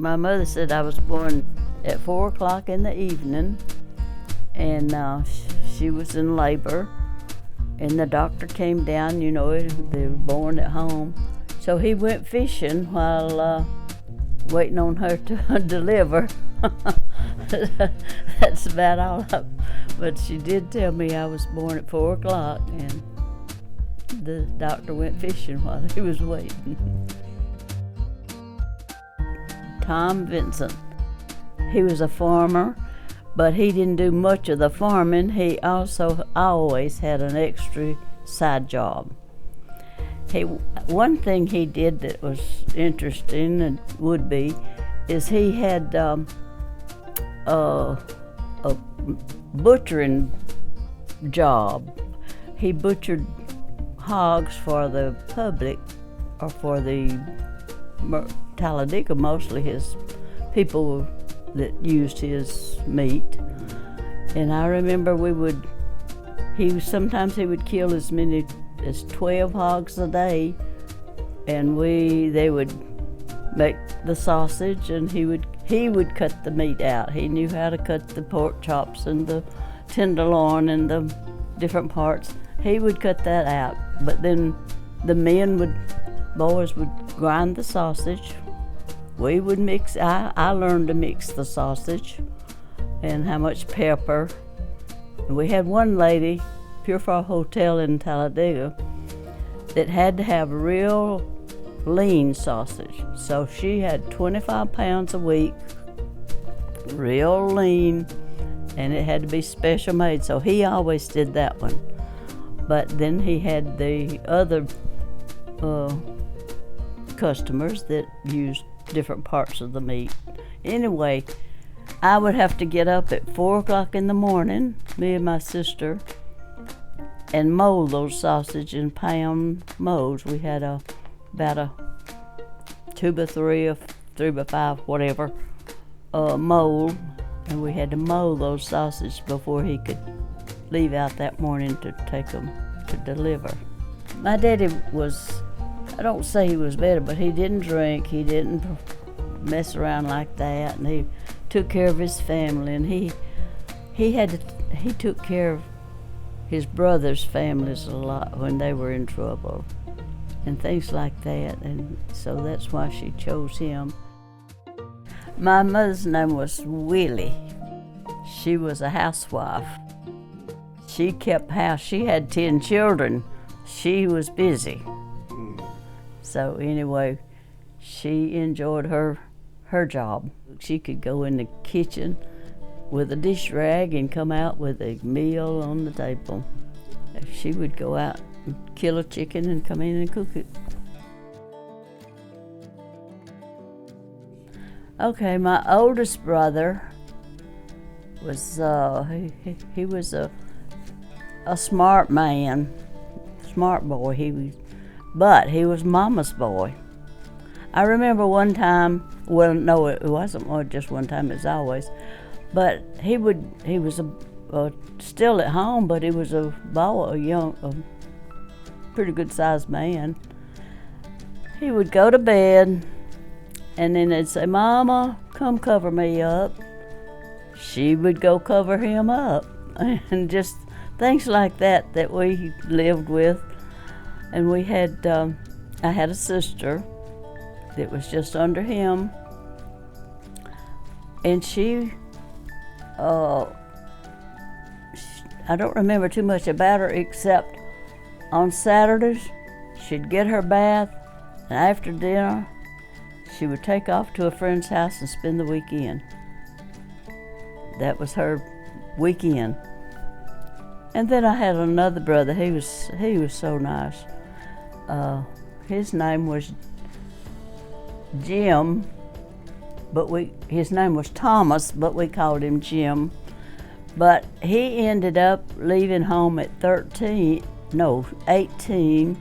My mother said I was born at 4 o'clock in the evening, and she was in labor, and the doctor came down, you know, they were born at home. So he went fishing while waiting on her to deliver. That's about all. But she did tell me I was born at 4 o'clock, and the doctor went fishing while he was waiting. Tom Vincent. He was a farmer, but he didn't do much of the farming. He also always had an extra side job. One thing he did that was interesting and would be, is he had a butchering job. He butchered hogs for the public, or for the Talladega, mostly his people that used his meat. And I remember sometimes he would kill as many as 12 hogs a day, and they would make the sausage, and he would cut the meat out. He knew how to cut the pork chops and the tenderloin and the different parts. He would cut that out, but then the boys would grind the sausage. We would mix. I learned to mix the sausage and how much pepper. And we had one lady, Pure Fall Hotel in Talladega, that had to have real lean sausage. So she had 25 pounds a week, real lean, and it had to be special made. So he always did that one. But then he had the other customers that used different parts of the meat. Anyway, I would have to get up at 4 o'clock in the morning, me and my sister, and mold those sausage in pound molds. We had about a 2x3 or 3x5, whatever, mold, and we had to mold those sausage before he could leave out that morning to take them to deliver. My daddy I don't say he was better, but he didn't drink, he didn't mess around like that, and he took care of his family, and he took care of his brother's families a lot when they were in trouble and things like that, and so that's why she chose him. My mother's name was Willie. She was a housewife. She kept house. She had 10 children. She was busy. So anyway, she enjoyed her job. She could go in the kitchen with a dish rag and come out with a meal on the table. She would go out and kill a chicken and come in and cook it. Okay, my oldest brother was he was a smart man, smart boy. But he was Mama's boy. I remember one time, well, no, it wasn't just one time, it's always, but he was still at home, but he was a pretty good sized man. He would go to bed, and then they'd say, "Mama, come cover me up." She would go cover him up, and just things like that we lived with. And we had, I had a sister that was just under him, and I don't remember too much about her, except on Saturdays, she'd get her bath, and after dinner, she would take off to a friend's house and spend the weekend. That was her weekend. And then I had another brother. He was so nice. His name was Jim, but his name was Thomas, but we called him Jim. But he ended up leaving home at 18,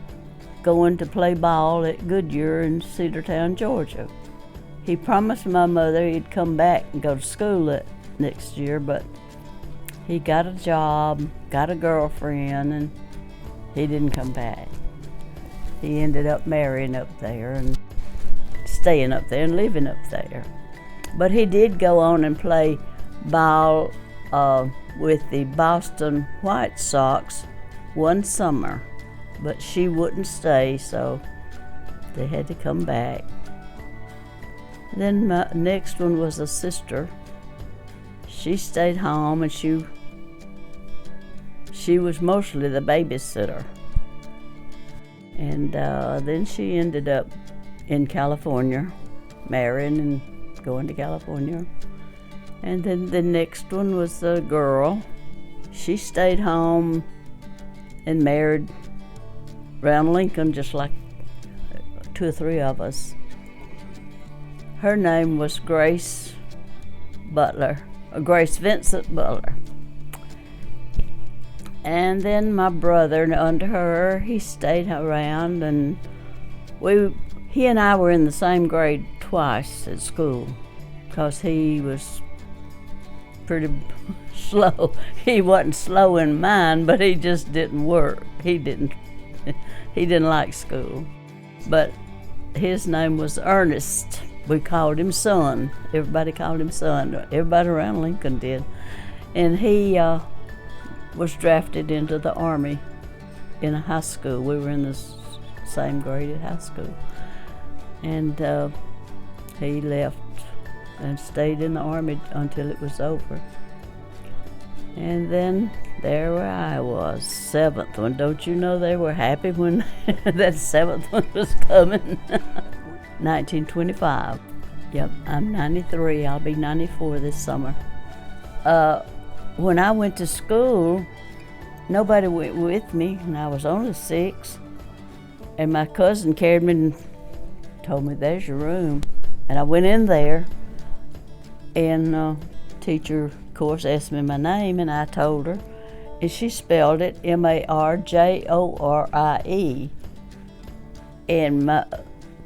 going to play ball at Goodyear in Cedartown, Georgia. He promised my mother he'd come back and go to school that next year, but he got a job, got a girlfriend, and he didn't come back. He ended up marrying up there and staying up there and living up there. But he did go on and play ball with the Boston White Sox one summer, but she wouldn't stay, so they had to come back. Then my next one was a sister. She stayed home, and she was mostly the babysitter. And then she ended up in California, marrying and going to California. And then the next one was a girl. She stayed home and married around Lincoln, just like 2 or 3 of us. Her name was Grace Vincent Butler. And then my brother, under her, he stayed around, and he and I were in the same grade twice at school, because he was pretty slow. He wasn't slow in mind, but he just didn't work. He didn't like school. But his name was Ernest. We called him Son. Everybody called him Son. Everybody around Lincoln did. And he was drafted into the Army in a high school. We were in the same grade at high school. And he left and stayed in the Army until it was over. And then there where I was, 7th one. Don't you know they were happy when that 7th one was coming? 1925. Yep, I'm 93. I'll be 94 this summer. When I went to school, nobody went with me, and I was only 6. And my cousin carried me and told me, "There's your room." And I went in there, and teacher, of course, asked me my name, and I told her, and she spelled it Marjorie, and my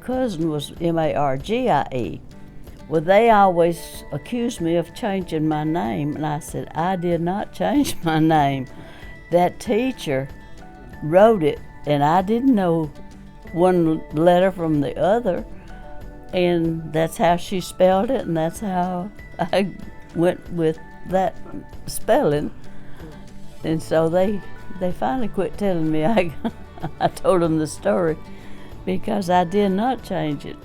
cousin was Margie. Well, they always accused me of changing my name, and I said, I did not change my name. That teacher wrote it, and I didn't know one letter from the other, and that's how she spelled it, and that's how I went with that spelling. And so they finally quit telling me I told them the story, because I did not change it.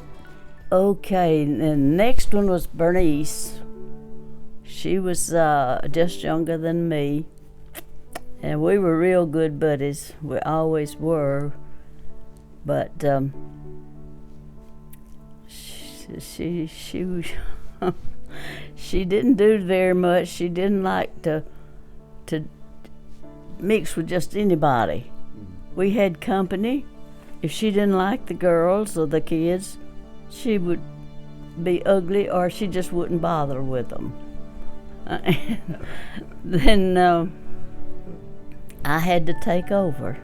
Okay, and the next one was Bernice. She was just younger than me, and we were real good buddies. We always were. But she she didn't do very much. She didn't like to mix with just anybody. We had company. If she didn't like the girls or the kids, she would be ugly, or she just wouldn't bother with them. Then I had to take over,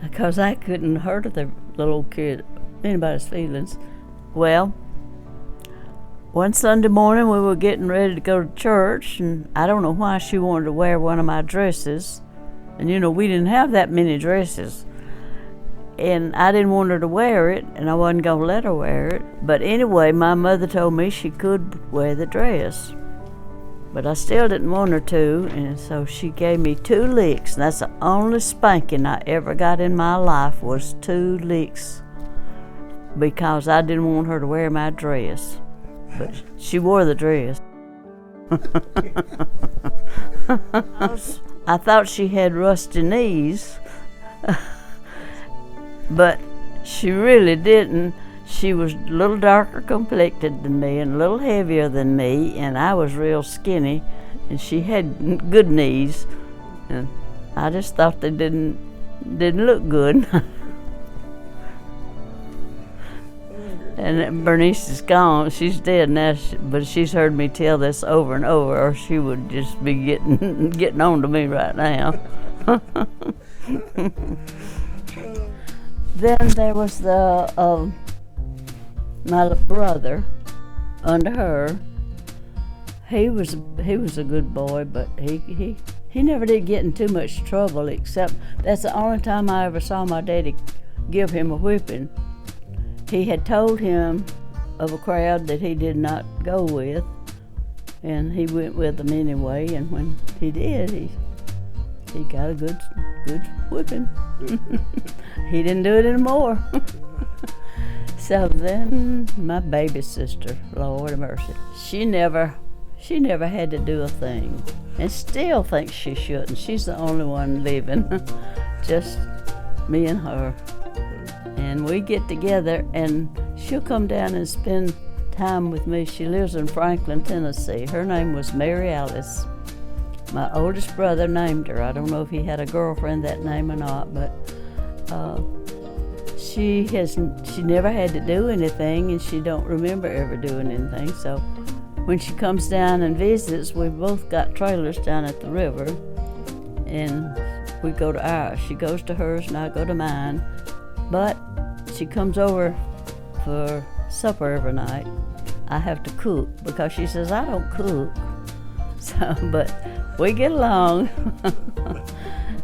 because I couldn't hurt the little kid, anybody's feelings. Well, one Sunday morning we were getting ready to go to church, and I don't know why she wanted to wear one of my dresses. And you know, we didn't have that many dresses. And I didn't want her to wear it, and I wasn't going to let her wear it. But anyway, my mother told me she could wear the dress. But I still didn't want her to, and so she gave me 2 licks. And that's the only spanking I ever got in my life, was 2 licks, because I didn't want her to wear my dress. But she wore the dress. I thought she had rusty knees. But she really didn't. She was a little darker complected than me and a little heavier than me, and I was real skinny, and she had good knees, and I just thought they didn't look good. And Bernice is gone. She's dead now, but she's heard me tell this over and over, or she would just be getting on to me right now. Then there was my brother under her. He was a good boy, but he never did get in too much trouble, except that's the only time I ever saw my daddy give him a whipping. He had told him of a crowd that he did not go with, and he went with them anyway. And when he did, he got a good whipping. He didn't do it anymore. So then my baby sister, Lord have mercy, she never had to do a thing, and still thinks she shouldn't. She's the only one living, just me and her. And we get together, and she'll come down and spend time with me. She lives in Franklin, Tennessee. Her name was Mary Alice. My oldest brother named her. I don't know if he had a girlfriend that name or not, but she never had to do anything, and she don't remember ever doing anything. So when she comes down and visits, we both got trailers down at the river, and we go to ours. She goes to hers and I go to mine. But she comes over for supper every night. I have to cook because she says I don't cook. So, but we get along.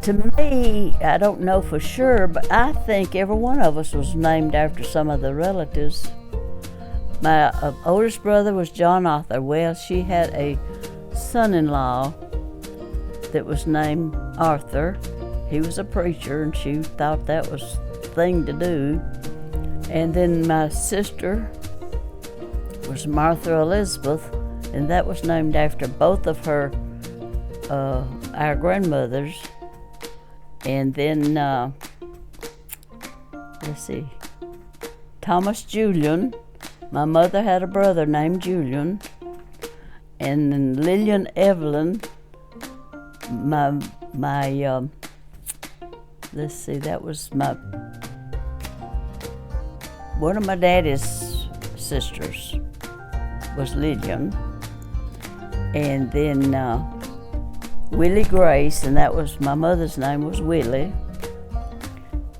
To me, I don't know for sure, but I think every one of us was named after some of the relatives. My oldest brother was John Arthur. Well, she had a son-in-law that was named Arthur. He was a preacher, and she thought that was the thing to do. And then my sister was Martha Elizabeth, and that was named after both of her, our grandmothers. And then, let's see, Thomas Julian. My mother had a brother named Julian. And then Lillian Evelyn, let's see, that was one of my daddy's sisters was Lillian. And then Willie Grace, and that was my mother's name was Willie.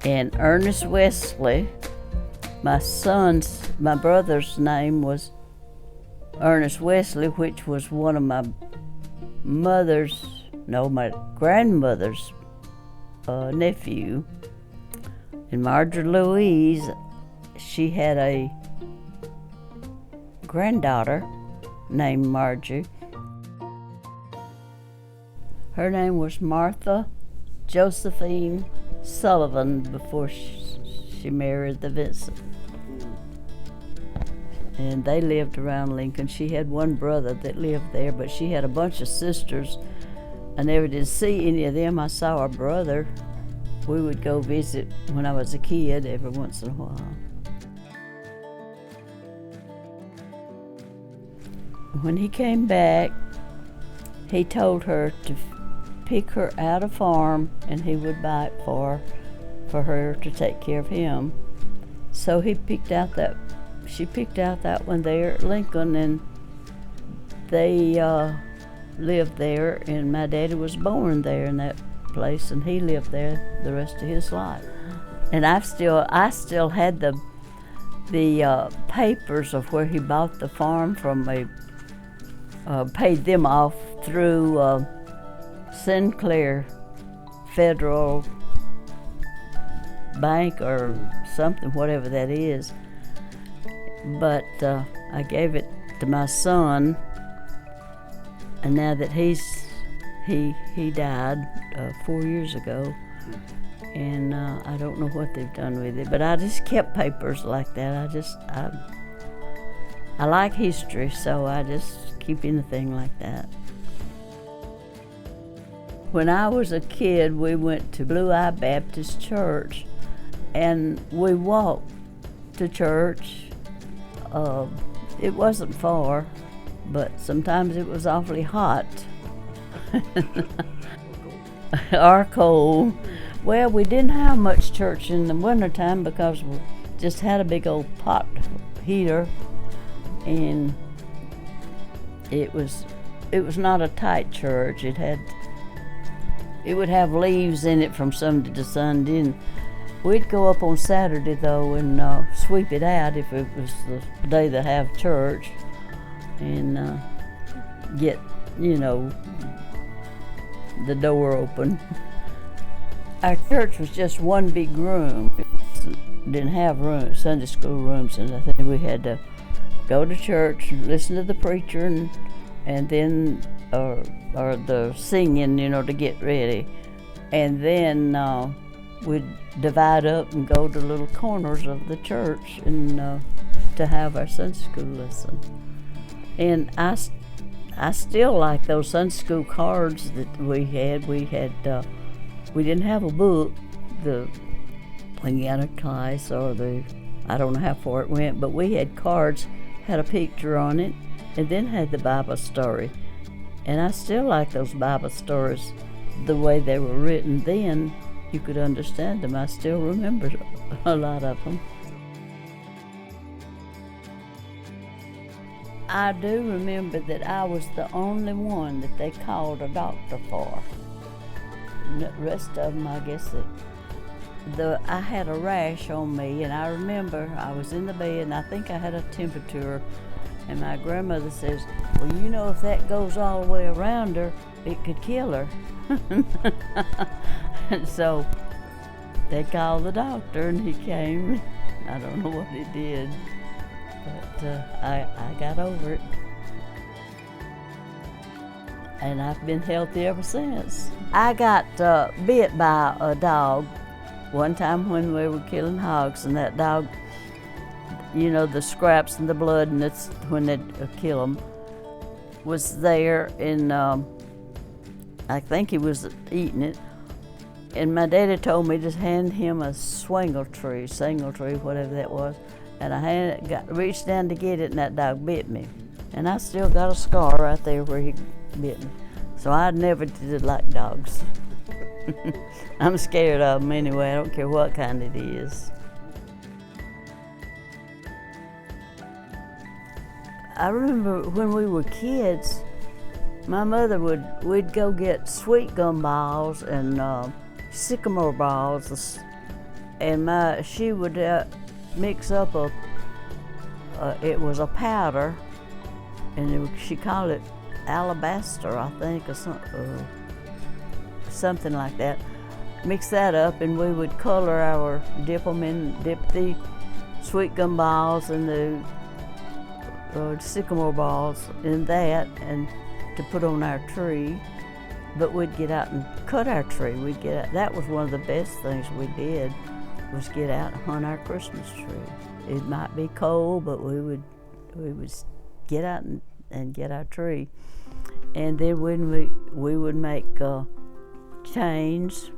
And Ernest Wesley, my brother's name was Ernest Wesley, which was one of my grandmother's nephew. And Margarie Louise, she had a granddaughter named Margie. Her name was Martha Josephine Sullivan before she married the Vincent. And they lived around Lincoln. She had one brother that lived there, but she had a bunch of sisters. I never did see any of them. I saw her brother. We would go visit when I was a kid every once in a while. When he came back, he told her to pick her out a farm, and he would buy it for her to take care of him. So she picked out that one there at Lincoln, and they lived there, and my daddy was born there in that place, and he lived there the rest of his life. And I still had the papers of where he bought the farm from me. Paid them off through Sinclair Federal Bank or something, whatever that is. But I gave it to my son, and now that he died 4 years ago, and I don't know what they've done with it. But I just kept papers like that. I like history, so I just keep anything like that. When I was a kid, we went to Blue Eye Baptist Church, and we walked to church. It wasn't far, but sometimes it was awfully hot or cold. Well, we didn't have much church in the wintertime because we just had a big old pot heater, and it was not a tight church. It would have leaves in it from Sunday to Sunday. We'd go up on Saturday, though, and sweep it out if it was the day they have church, and get, the door open. Our church was just one big room. It didn't have Sunday school rooms, and I think we had to go to church, listen to the preacher, and then or the singing, to get ready, and then we'd divide up and go to little corners of the church and to have our Sunday school lesson. And I still like those Sunday school cards that we had. We didn't have a book, the Louisiana class or I don't know how far it went, but we had cards, had a picture on it, and then had the Bible story. And I still like those Bible stories the way they were written then. You could understand them. I still remember a lot of them. I do remember that I was the only one that they called a doctor for. The rest of them, I guess, I had a rash on me, and I remember I was in the bed, and I think I had a temperature, and my grandmother says, well, if that goes all the way around her, it could kill her. And so they called the doctor, and he came. I don't know what he did, but I got over it. And I've been healthy ever since. I got bit by a dog one time when we were killing hogs, and that dog, the scraps and the blood, and that's when they'd kill them, was there, and I think he was eating it. And my daddy told me to hand him a single tree, whatever that was. And I reached down to get it, and that dog bit me. And I still got a scar right there where he bit me. So I never did like dogs. I'm scared of them anyway. I don't care what kind it is. I remember when we were kids, my mother we'd go get sweet gum balls and sycamore balls, and she would mix up it was a powder, and she called it alabaster, I think, or something like that. Mix that up, and we would color dip the sweet gum balls and the sycamore balls in that, and to put on our tree. But we'd get out and cut our tree. That was one of the best things we did, was get out and hunt our Christmas tree. It might be cold, but we would get out and get our tree. And then when we would make chains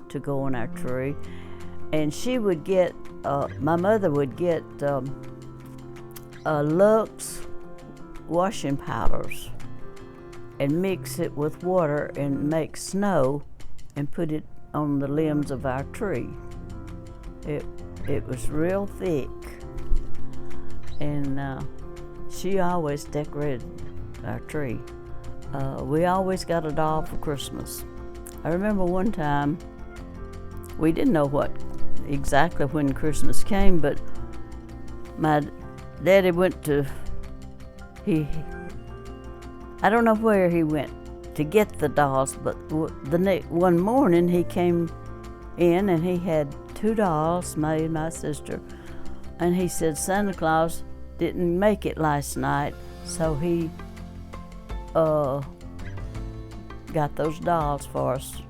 to go on our tree, and she would get, my mother would get Lux washing powders and mix it with water and make snow and put it on the limbs of our tree. It was real thick, and she always decorated our tree. We always got a doll for Christmas. I remember one time, we didn't know exactly when Christmas came, but my daddy went to, I don't know where he went to get the dolls, but one morning he came in and he had 2 dolls, me and my sister, and he said Santa Claus didn't make it last night, so he got those dolls for us.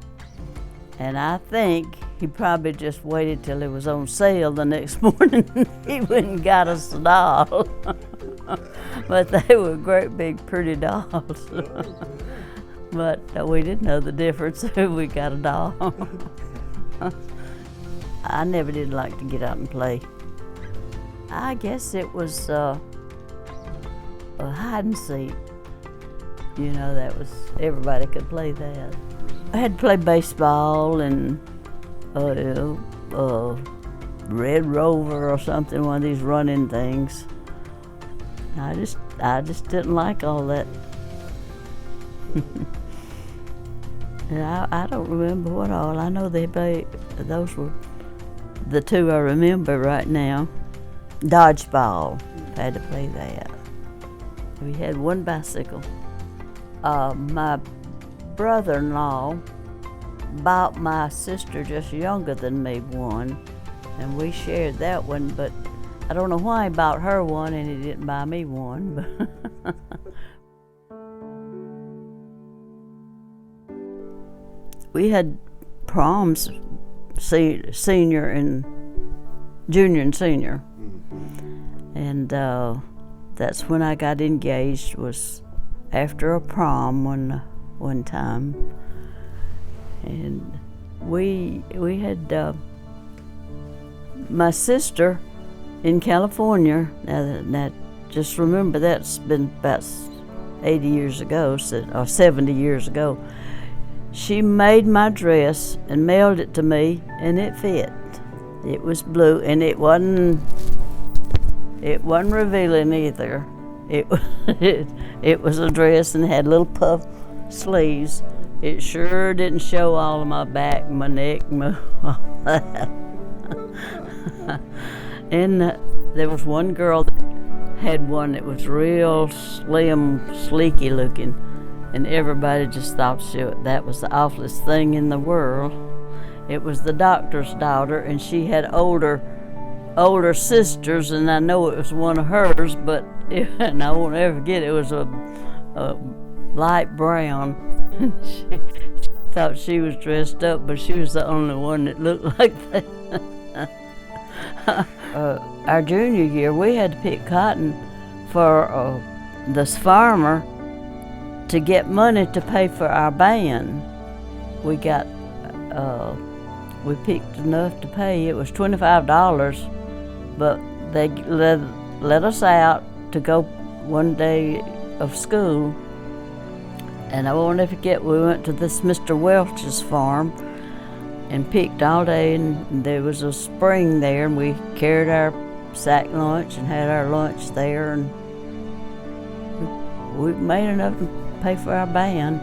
And I think he probably just waited till it was on sale the next morning. He went and got us a doll. But they were great big pretty dolls. But we didn't know the difference. We got a doll. I never did like to get out and play. I guess it was a hide and seek. That was, everybody could play that. I had to play baseball and Red Rover or something, one of these running things. I just didn't like all that. And I don't remember what all. I know they played, those were the 2 I remember right now. Dodgeball, I had to play that. We had 1 bicycle. My brother-in-law bought my sister, just younger than me, one, and we shared that one, but I don't know why he bought her one and he didn't buy me one. But we had proms, senior and junior and senior. And that's when I got engaged, was after a prom one time. And we had my sister in California. Now just remember, that's been about 80 years ago, or 70 years ago. She made my dress and mailed it to me, and it fit. It was blue, and it wasn't revealing either. It was a dress and had little puff sleeves. It sure didn't show all of my back, my neck, all that. And there was one girl that had one that was real slim, sleeky looking, and everybody just thought that was the awfulest thing in the world. It was the doctor's daughter, and she had older sisters, and I know it was one of hers, but and I won't ever forget, it was a light brown. She thought she was dressed up, but she was the only one that looked like that. Our junior year, we had to pick cotton for this farmer to get money to pay for our band. We picked enough to pay. It was $25, but they let us out to go one day of school. And I won't ever forget, we went to this Mr. Welch's farm and picked all day, and there was a spring there, and we carried our sack lunch and had our lunch there, and we made enough to pay for our band.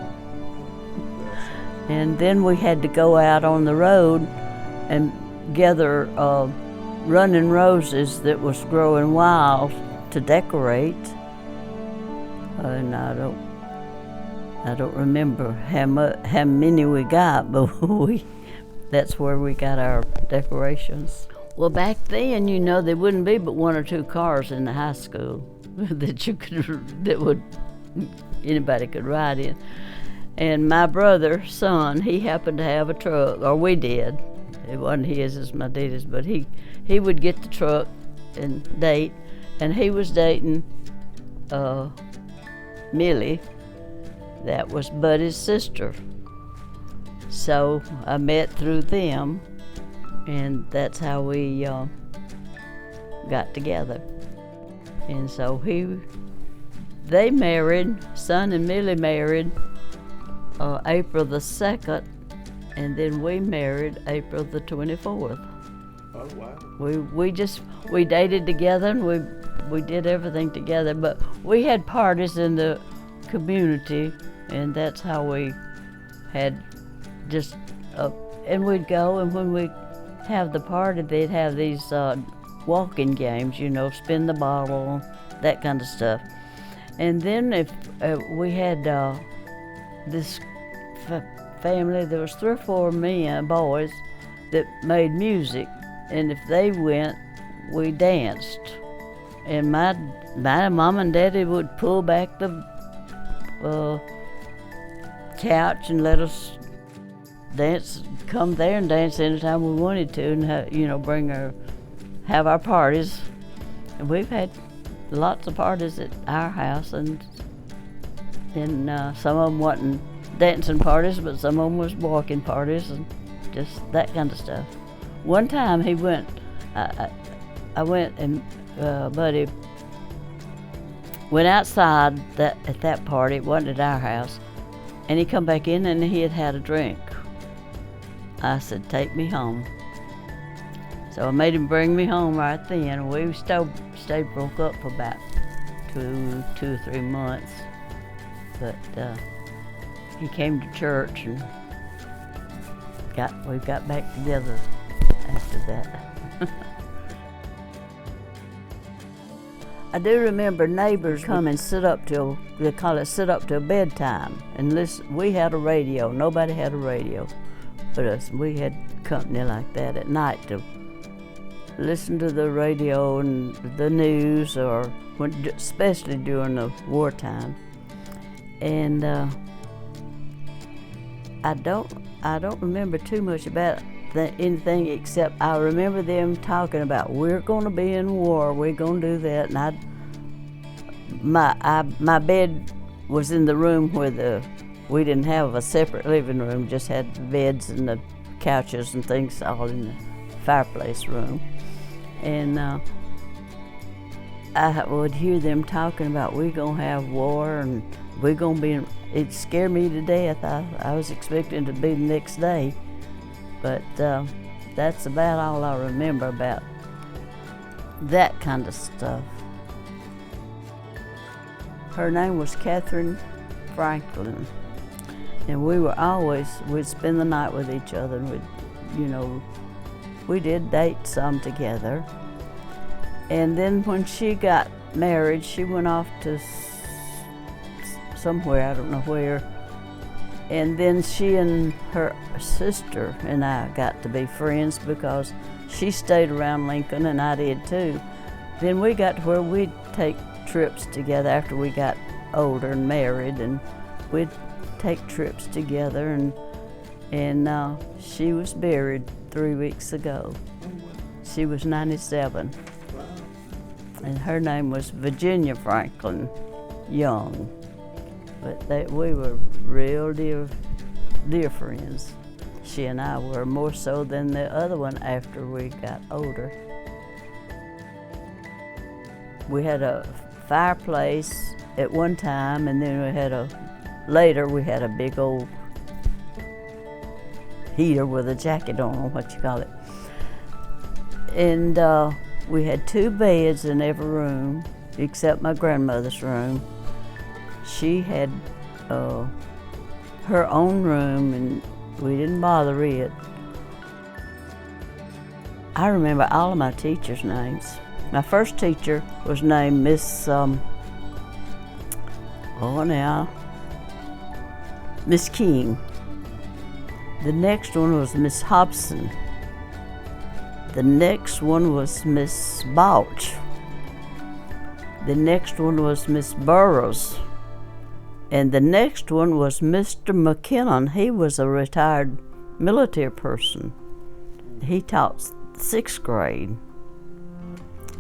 And then we had to go out on the road and gather running roses that was growing wild to decorate. And I don't remember how many we got, but that's where we got our decorations. Well, back then, there wouldn't be but one or two cars in the high school that anybody could ride in. And my brother's son, he happened to have a truck, or we did. It wasn't his, it was my daddy's, but he would get the truck and date, and he was dating Millie. That was Buddy's sister. So I met through them, and that's how we got together. And so they married, son and Millie married April the 2nd, and then we married April the 24th. Oh, wow. We dated together, and we did everything together, but we had parties in the community, and that's how we had just, and we'd go, and when we have the party, they'd have these walking games, spin the bottle, that kind of stuff. And then if we had this family, there was 3 or 4 boys that made music, and if they went, we danced. And my mom and daddy would pull back the couch and let us dance, come there and dance anytime we wanted to, and have our parties. And we've had lots of parties at our house, and some of them wasn't dancing parties, but some of them was walking parties and just that kind of stuff. One time I went and Buddy went outside at that party. It wasn't at our house, and he come back in and he had a drink. I said, "Take me home." So I made him bring me home right then. We stayed broke up for about two or 3 months, but he came to church, and we got back together after that. I do remember neighbors come and sit up till bedtime and listen. We had a radio. Nobody had a radio but us. We had company like that at night to listen to the radio and the news, or especially during the wartime. And I don't remember too much about anything except I remember them talking about, we're going to be in war, we're going to do that. And my bed was in the room where we didn't have a separate living room, just had the beds and the couches and things all in the fireplace room. And I would hear them talking about, we're going to have war and we're going to be, it scared me to death. I was expecting to be the next day. But that's about all I remember about that kind of stuff. Her name was Catherine Franklin. And we'd spend the night with each other, and we did date some together. And then when she got married, she went off to somewhere, I don't know where. And then she and her sister and I got to be friends because she stayed around Lincoln and I did too. Then we got to where we'd take trips together after we got older and married, and we'd take trips together, and she was buried 3 weeks ago. She was 97. And her name was Virginia Franklin Young. But we were real dear friends. She and I were, more so than the other one after we got older. We had a fireplace at one time, and then later we had a big old heater with a jacket on, or what you call it. And we had 2 beds in every room, except my grandmother's room. She had her own room, and we didn't bother it. I remember all of my teachers' names. My first teacher was named Miss King. The next one was Miss Hobson. The next one was Miss Balch. The next one was Miss Burroughs. And the next one was Mr. McKinnon. He was a retired military person. He taught 6th grade.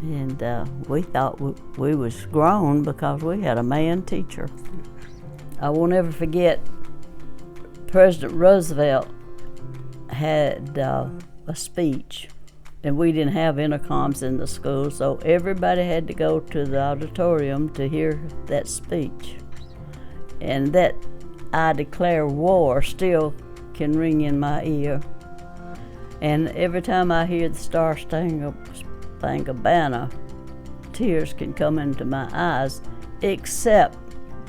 And we thought we was grown because we had a man teacher. I won't ever forget, President Roosevelt had a speech, and we didn't have intercoms in the school, so everybody had to go to the auditorium to hear that speech. And that "I declare war" still can ring in my ear. And every time I hear the Star-Spangled Banner, tears can come into my eyes, except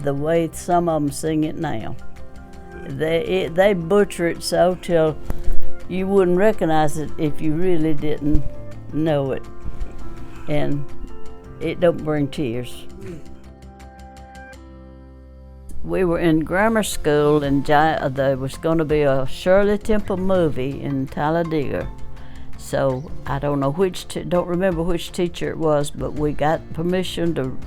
the way some of them sing it now. They butcher it so till you wouldn't recognize it if you really didn't know it. And it don't bring tears. We were in grammar school, and there was going to be a Shirley Temple movie in Talladega. So I don't remember which teacher it was, but we got permission to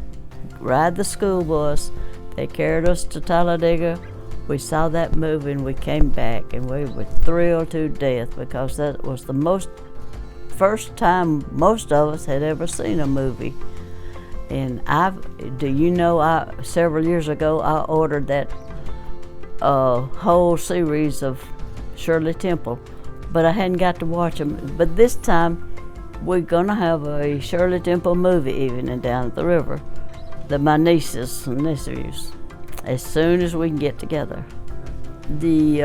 ride the school bus. They carried us to Talladega. We saw that movie and we came back, and we were thrilled to death because that was the first time most of us had ever seen a movie. And several years ago, I ordered that whole series of Shirley Temple, but I hadn't got to watch them. But this time, we're gonna have a Shirley Temple movie evening down at the river, my nieces and nephews, as soon as we can get together. The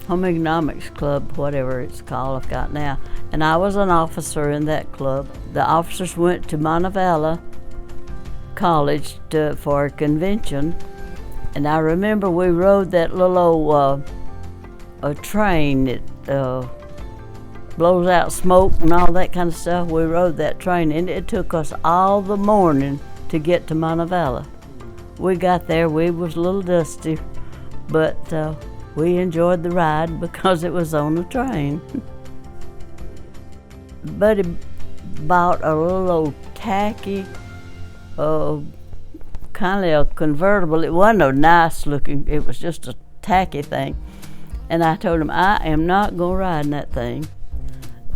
Home Economics Club, whatever it's called, I've got now, and I was an officer in that club. The officers went to Montevallo College for a convention, and I remember we rode that little old a train that blows out smoke and all that kind of stuff. We rode that train, and it took us all the morning to get to Montevallo. We got there, we was a little dusty, but we enjoyed the ride because it was on the train. Buddy bought a little old tacky, kind of a convertible. It wasn't a nice looking, it was just a tacky thing. And I told him, I am not going to ride in that thing.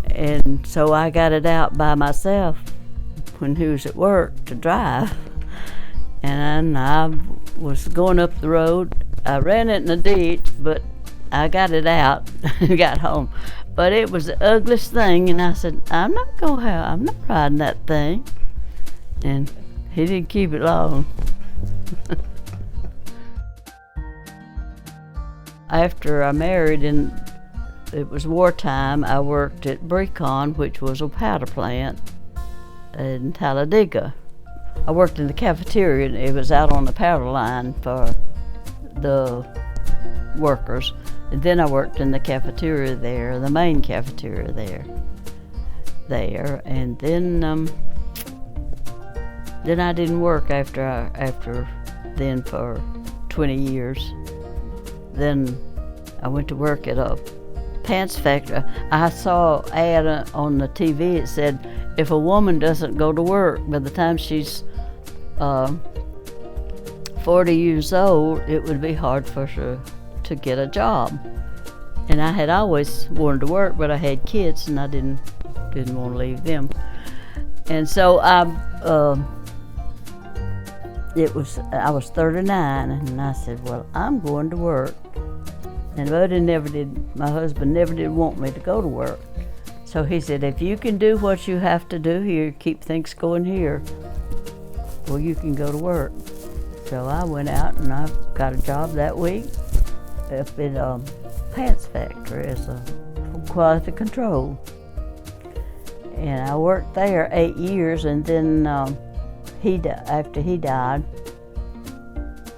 And so I got it out by myself when he was at work to drive. And I was going up the road. I ran it in the ditch, but I got it out and got home. But it was the ugliest thing, and I said, I'm not riding that thing. And he didn't keep it long. After I married, and it was wartime, I worked at Brecon, which was a powder plant in Talladega. I worked in the cafeteria, and it was out on the powder line for the workers. And then I worked in the cafeteria there, the main cafeteria there. And then I didn't work after then for 20 years. Then I went to work at a pants factory. I saw an ad on the TV. It said, if a woman doesn't go to work by the time she's 40 years old, it would be hard for her to get a job. And I had always wanted to work, but I had kids and I didn't want to leave them. And so I was 39, and I said, well, I'm going to work. And my husband never did want me to go to work. So he said, if you can do what you have to do here, keep things going here, well, you can go to work. So I went out and I got a job that week up in a pants factory as a quality control. And I worked there 8 years, and then after he died,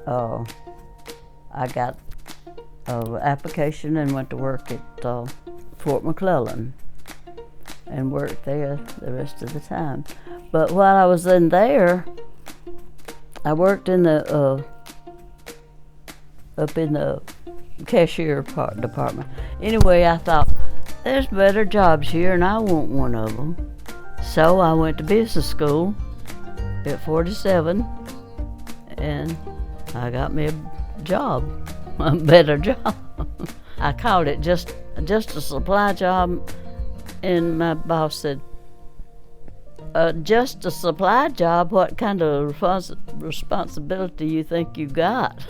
I got an application and went to work at Fort McClellan and worked there the rest of the time. But while I was in there, I worked in the up in the cashier department. Anyway, I thought, there's better jobs here and I want one of them. So I went to business school at 47, and I got me a job, a better job. I called it just a supply job, and my boss said, just a supply job? What kind of responsibility you think you got?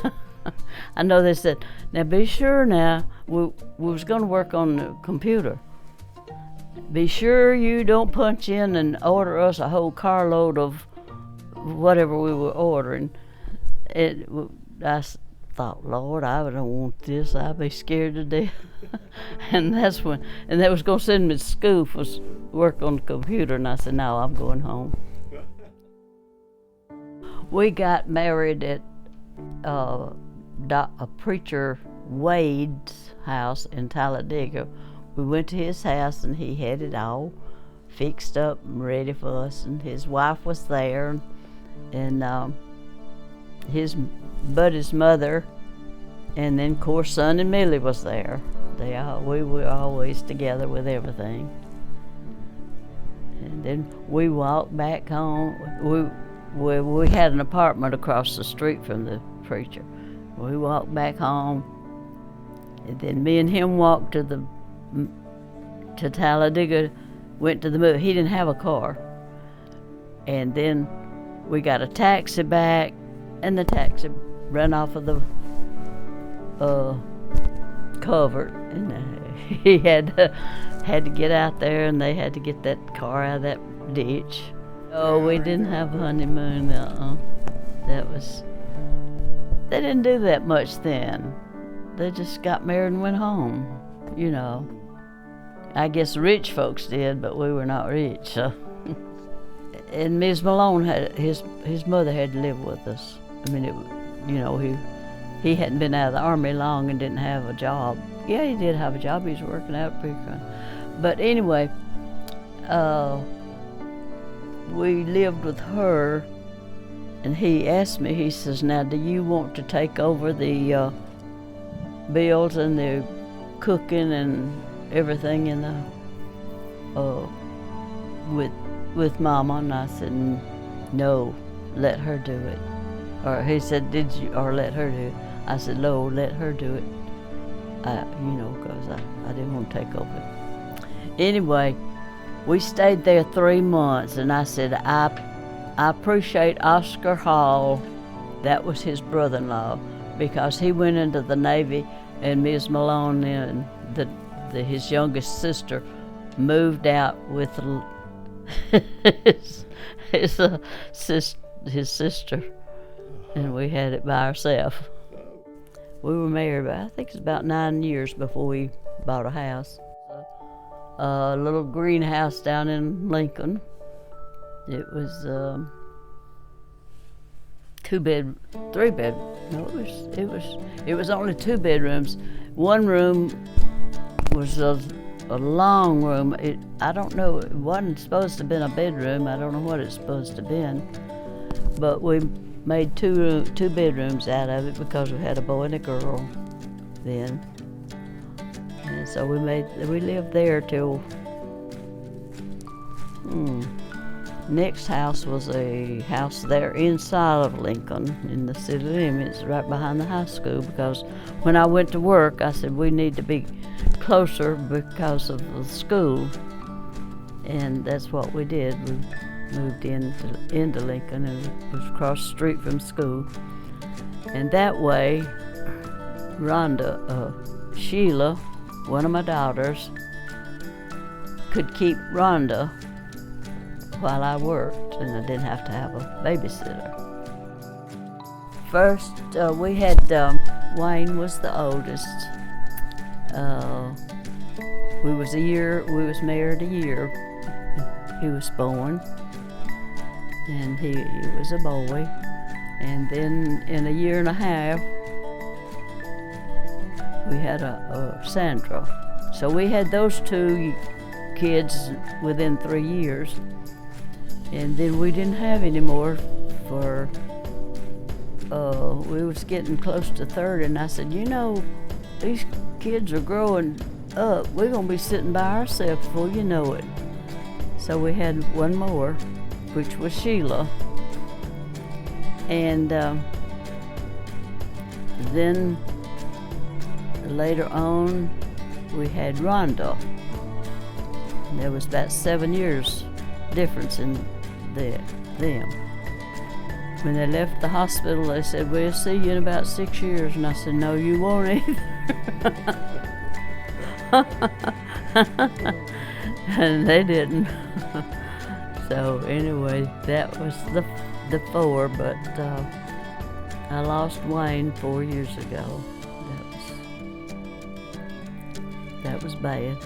I know they said, now be sure now, we was going to work on the computer. Be sure you don't punch in and order us a whole carload of whatever we were ordering. I thought, Lord, I don't want this. I'd be scared to death. and they was going to send me to school for work on the computer, and I said, no, I'm going home. We got married at a preacher Wade's house in Talladega. We went to his house, and he had it all fixed up and ready for us, and his wife was there, and his buddy's mother, and then of course Son and Millie was there. We were always together with everything. And then we walked back home. We had an apartment across the street from the preacher. We walked back home, and then me and him walked to Talladega, went to the movie. He didn't have a car. And then we got a taxi back, and the taxi ran off of the culvert, and he had to get out there, and they had to get that car out of that ditch. Oh, we didn't have a honeymoon. They didn't do that much then. They just got married and went home, you know. I guess rich folks did, but we were not rich. So. And Ms. Malone his mother had to live with us. I mean, he hadn't been out of the Army long and didn't have a job. Yeah, he did have a job. He was working out at Brecon. But anyway, we lived with her, and he asked me, he says, now, do you want to take over the bills and the cooking and everything in the, with with Mama, and I said, no, let her do it. Or he said, did you, or let her do it. I said, no, let her do it. Because I didn't want to take over. Anyway, we stayed there 3 months, and I said, I appreciate Oscar Hall, that was his brother-in-law, because he went into the Navy, and Ms. Malone and his youngest sister moved out with his sister, and we had it by ourselves. We were married, I think it's about 9 years before we bought a house. A little greenhouse down in Lincoln. It was 3 bed. No, it was only 2 bedrooms. One room was a long room. I don't know, it wasn't supposed to have been a bedroom. I don't know what it's supposed to have been. But we made 2 bedrooms out of it because we had a boy and a girl then. And so we lived there till, next house was a house there inside of Lincoln in the city limits, right behind the high school, because when I went to work, I said we need to be closer because of the school, and that's what we did. We moved into Lincoln, and it was across the street from school. And that way, Sheila, one of my daughters, could keep Rhonda while I worked, and I didn't have to have a babysitter. First, we had, Wayne was the oldest. We was married a year. He was born, and he was a boy. And then in a year and a half, we had a Sandra. So we had those 2 kids within 3 years. And then we didn't have any more for, we was getting close to 30, and I said, these kids are growing up. We're gonna be sitting by ourselves before you know it. So we had one more, which was Sheila. And then later on, we had Rhonda. And there was about 7 years difference in them. When they left the hospital, they said, we'll see you in about 6 years. And I said, no, you won't either. And they didn't. So anyway, that was the 4, but I lost Wayne 4 years ago. That was bad.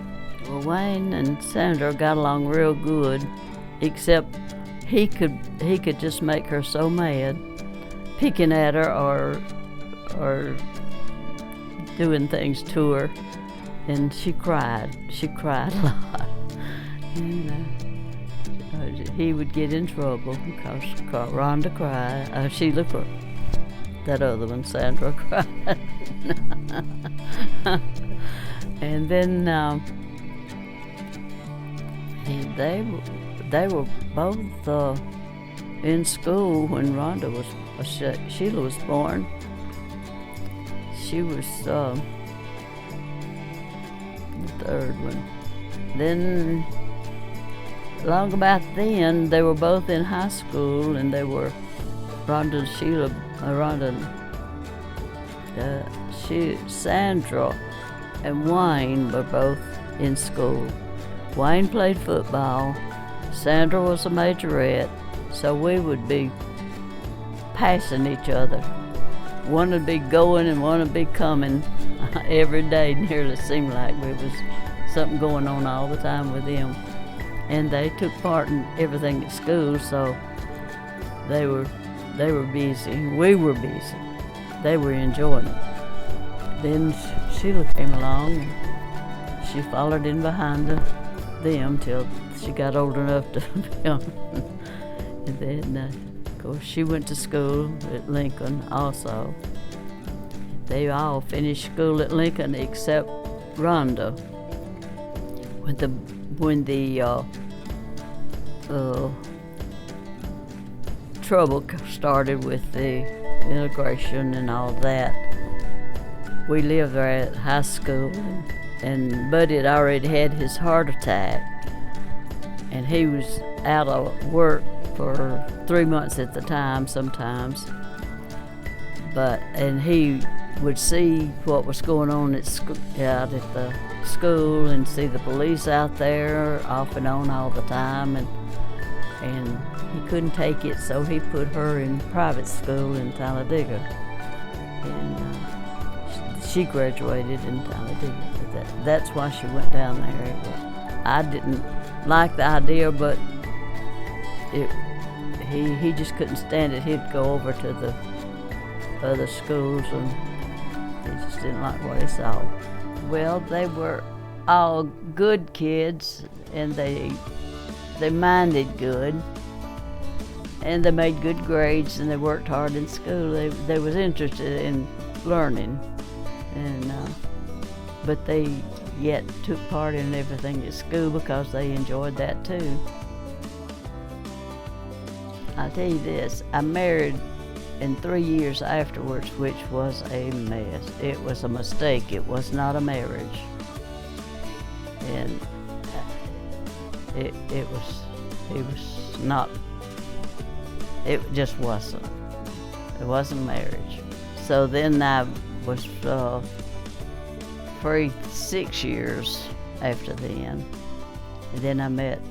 Well, Wayne and Sandra got along real good, except he could just make her so mad, picking at her or doing things to her, and she cried a lot. And he would get in trouble because Rhonda cried, Sheila cried, that other one, Sandra, cried. And then they were both in school when Sheila was born. She was the 3rd one. Then, long about then, they were both in high school, and they were Sandra and Wayne were both in school. Wayne played football. Sandra was a majorette, so we would be passing each other. One would be going and one would be coming every day. Nearly seemed like there was something going on all the time with them. And they took part in everything at school, so they were busy. We were busy. They were enjoying it. Then Sheila came along, and she followed in behind them till she got old enough to film. And then, of course, she went to school at Lincoln also. They all finished school at Lincoln except Rhonda. When the uh, trouble started with the integration and all that. We lived there at high school, and Buddy had already had his heart attack, and he was out of work for 3 months at the time sometimes. And he would see what was going on out at the school, and see the police out there off and on all the time, and he couldn't take it, so he put her in private school in Talladega, and she graduated in Talladega. That's why she went down there. I didn't like the idea, but he just couldn't stand it. He'd go over to the other schools, and he just didn't like what he saw. Well, they were all good kids, and they minded good, and they made good grades, and they worked hard in school. They was interested in learning, and but they yet took part in everything at school because they enjoyed that too. I'll tell you this, I married in 3 years afterwards, which was a mess. It was a mistake. It was not a marriage. And it just wasn't. It wasn't marriage. So then I was free 6 years after then. And then I met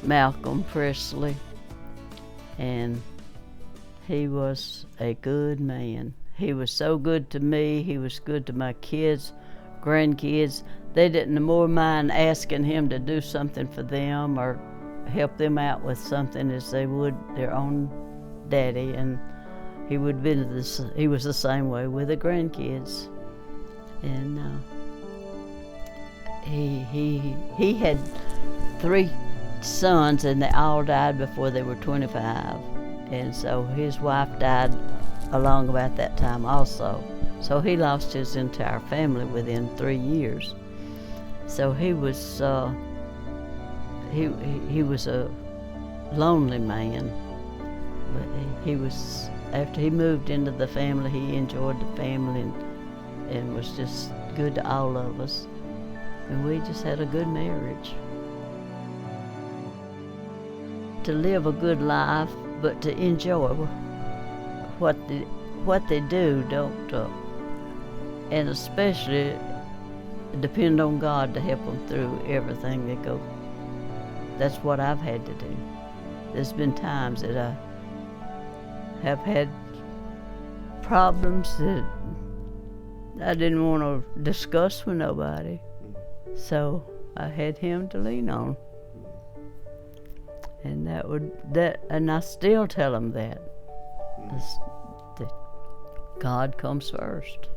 Malcolm Presley, and he was a good man. He was so good to me. He was good to my kids, grandkids. They didn't more mind asking him to do something for them or help them out with something as they would their own daddy. And he was the same way with the grandkids. And he had 3 sons, and they all died before they were 25. And so his wife died along about that time also. So he lost his entire family within 3 years. So he was he was a lonely man. But he was, after he moved into the family, he enjoyed the family and was just good to all of us. And we just had a good marriage. To live a good life, but to enjoy what they do, don't, and especially depend on God to help them through everything they go. That's what I've had to do. There's been times that I have had problems that I didn't want to discuss with nobody, so I had him to lean on. And and I still tell them that God comes first.